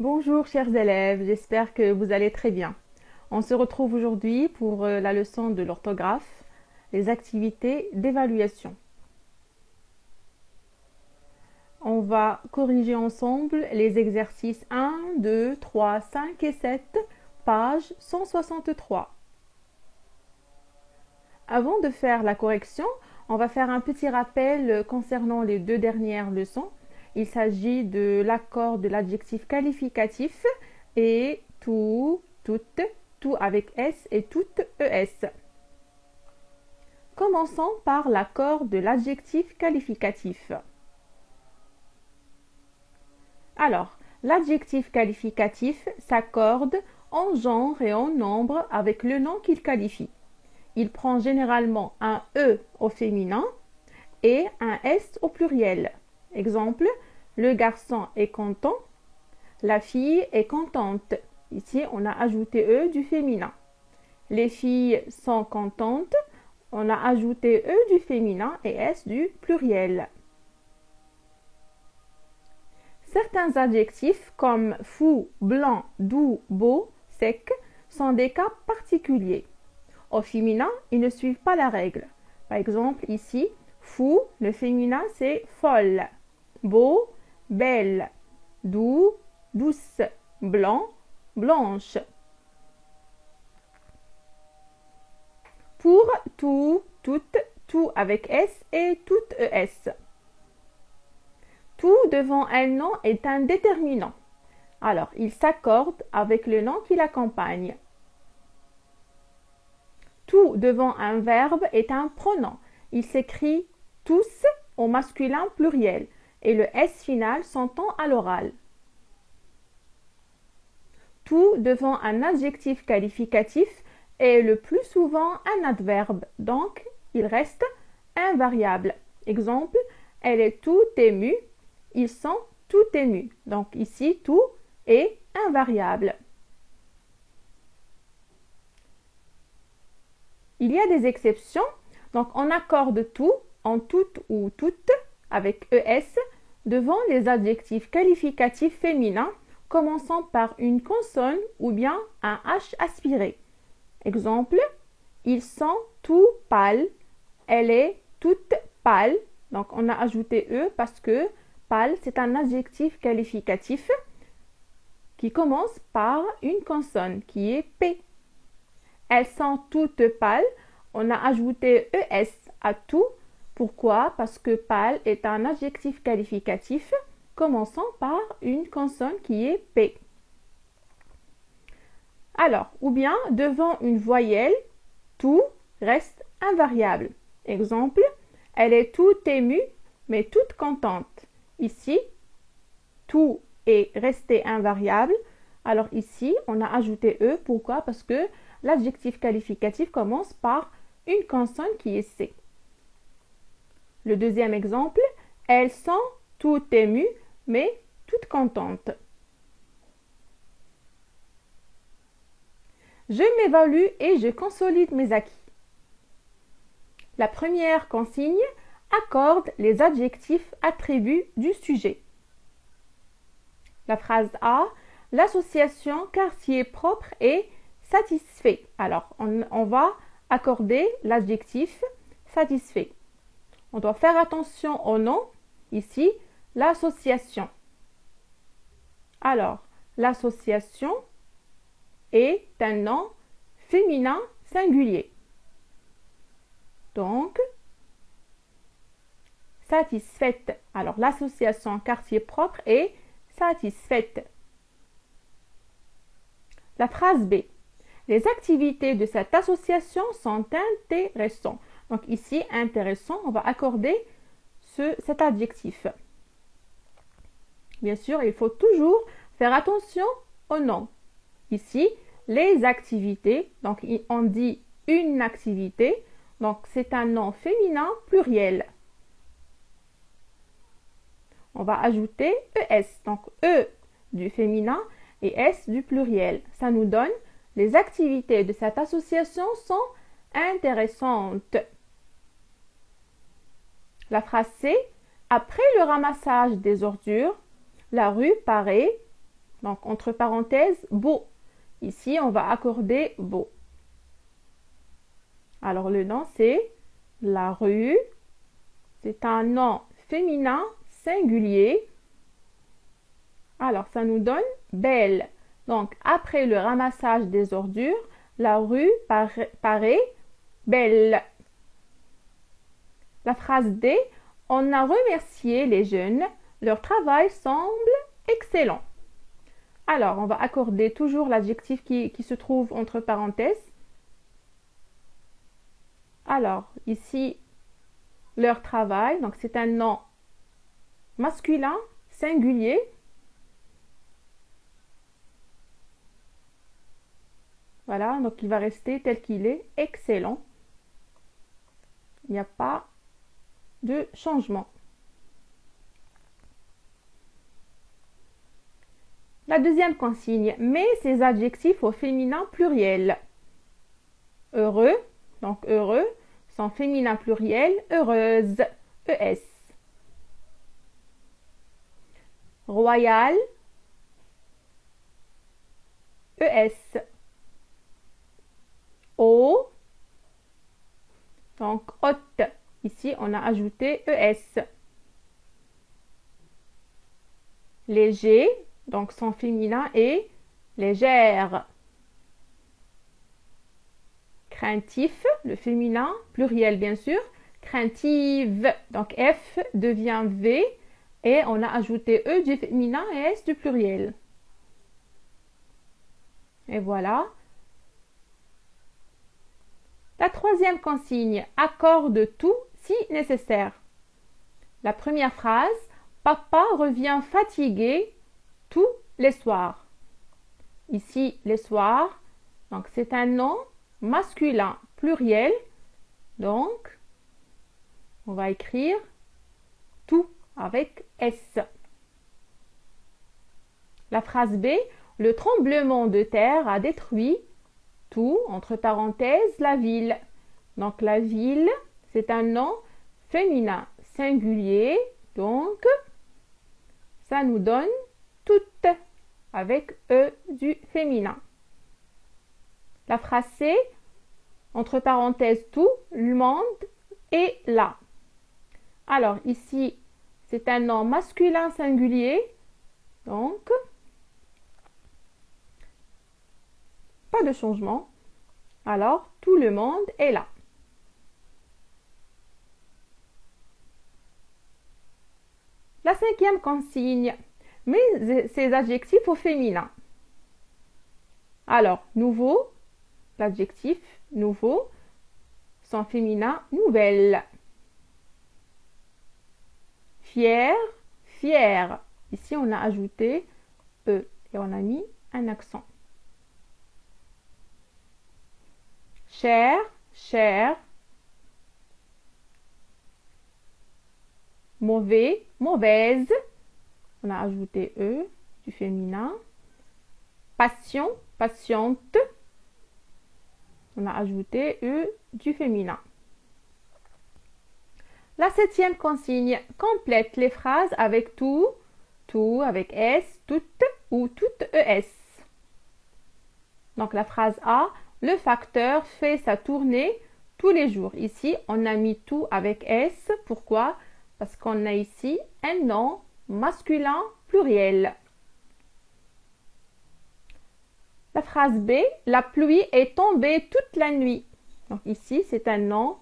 Bonjour chers élèves, j'espère que vous allez très bien. On se retrouve aujourd'hui pour la leçon de l'orthographe, les activités d'évaluation. On va corriger ensemble les exercices 1, 2, 3, 5 et 7, page 163. Avant de faire la correction, on va faire un petit rappel concernant les deux dernières leçons. Il s'agit de l'accord de l'adjectif qualificatif et tout, toutes, tout avec S et toutes ES. Commençons par l'accord de l'adjectif qualificatif. Alors, l'adjectif qualificatif s'accorde en genre et en nombre avec le nom qu'il qualifie. Il prend généralement un E au féminin et un S au pluriel. Exemple, le garçon est content, la fille est contente. Ici, on a ajouté E du féminin. Les filles sont contentes, on a ajouté E du féminin et S du pluriel. Certains adjectifs comme fou, blanc, doux, beau, sec sont des cas particuliers. Au féminin, ils ne suivent pas la règle. Par exemple, ici, fou, le féminin c'est folle, beau, belle, doux, douce, blanc, blanche. Pour tout, toutes, tout avec S et toutes ES. Tout devant un nom est un déterminant. Alors, il s'accorde avec le nom qui l'accompagne. Tout devant un verbe est un pronom. Il s'écrit tous au masculin pluriel et le S final s'entend à l'oral. Tout devant un adjectif qualificatif est le plus souvent un adverbe, donc il reste invariable. Exemple, elle est tout émue, ils sont tout émus. Donc ici, tout est invariable. Il y a des exceptions, donc on accorde tout en toutes ou toutes avec ES devant les adjectifs qualificatifs féminins commençant par une consonne ou bien un H aspiré. Exemple, ils sont tout pâles, elle est toute pâle. Donc on a ajouté E parce que pâle c'est un adjectif qualificatif qui commence par une consonne qui est P. Elles sont toutes pâles. On a ajouté ES à tout. Pourquoi? Parce que pâle est un adjectif qualificatif commençant par une consonne qui est P. Alors, ou bien devant une voyelle, tout reste invariable. Exemple, elle est toute émue mais toute contente. Ici, tout est resté invariable. Alors ici, on a ajouté E. Pourquoi? Parce que l'adjectif qualificatif commence par une consonne qui est C. Le deuxième exemple, elles sont toutes émues, mais toutes contentes. Je m'évalue et je consolide mes acquis. La première consigne accorde les adjectifs attributs du sujet. La phrase A, l'association quartier propre est satisfait. Alors, on va accorder l'adjectif satisfait. On doit faire attention au nom. Ici, l'association. Alors, l'association est un nom féminin singulier. Donc, satisfaite. Alors, l'association quartier propre est satisfaite. La phrase B. Les activités de cette association sont intéressantes. Donc ici, intéressant, on va accorder cet adjectif. Bien sûr, il faut toujours faire attention au nom. Ici, les activités, donc on dit une activité, donc c'est un nom féminin pluriel. On va ajouter ES, donc E du féminin et S du pluriel. Ça nous donne les activités de cette association sont intéressantes. La phrase C. Après le ramassage des ordures, la rue paraît Donc, entre parenthèses, beau. Ici, on va accorder beau. Alors, le nom, c'est la rue. C'est un nom féminin singulier. Alors, ça nous donne belle. Donc, après le ramassage des ordures, la rue paraît belle. La phrase D, on a remercié les jeunes. Leur travail semble excellent. Alors, on va accorder toujours l'adjectif qui se trouve entre parenthèses. Alors, ici, leur travail, donc c'est un nom masculin, singulier. Voilà, donc il va rester tel qu'il est, excellent. Il n'y a pas de changement. La deuxième consigne, met ces adjectifs au féminin pluriel. Heureux, donc heureux, son féminin pluriel, heureuse, ES. Royal, ES. Haut, donc haute, ici on a ajouté ES. Léger, donc son féminin est légère. Craintif, le féminin, pluriel bien sûr, craintive, donc F devient V et on a ajouté E du féminin et S du pluriel. Et voilà. La troisième consigne, accorde tout si nécessaire. La première phrase, papa revient fatigué tous les soirs. Ici, les soirs, donc c'est un nom masculin pluriel, donc on va écrire tout avec S. La phrase B, le tremblement de terre a détruit tout, entre parenthèses, la ville. Donc la ville, c'est un nom féminin singulier, donc ça nous donne toute avec E du féminin. La phrase C, entre parenthèses tout, le monde est là. Alors ici, c'est un nom masculin singulier, donc pas de changement. Alors, tout le monde est là. La cinquième consigne, met ces adjectifs au féminin. Alors, nouveau, l'adjectif nouveau, son féminin, nouvelle. Fier, fier. Ici, on a ajouté E et on a mis un accent. Cher, cher. Mauvais, mauvaise. On a ajouté E du féminin. Passion, patiente. On a ajouté E du féminin. La septième consigne, complète les phrases avec tout, tout avec S, toute ou toute ES. Donc la phrase A, le facteur fait sa tournée tous les jours. Ici, on a mis tout avec S. Pourquoi? Parce qu'on a ici un nom masculin pluriel. La phrase B, la pluie est tombée toute la nuit. Donc ici, c'est un nom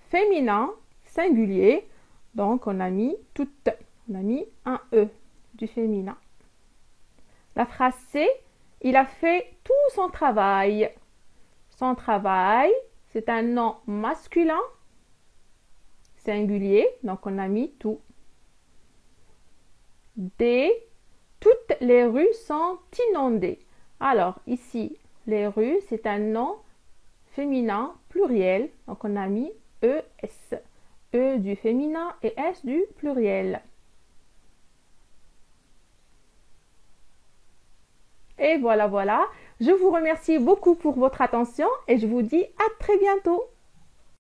féminin singulier. Donc on a mis toute. On a mis un E du féminin. La phrase C, il a fait tout son travail. Son travail, c'est un nom masculin singulier. Donc on a mis tout. D, toutes les rues sont inondées. Alors ici, les rues, c'est un nom féminin pluriel. Donc on a mis ES. E du féminin et S du pluriel. Et voilà, voilà. Je vous remercie beaucoup pour votre attention et je vous dis à très bientôt.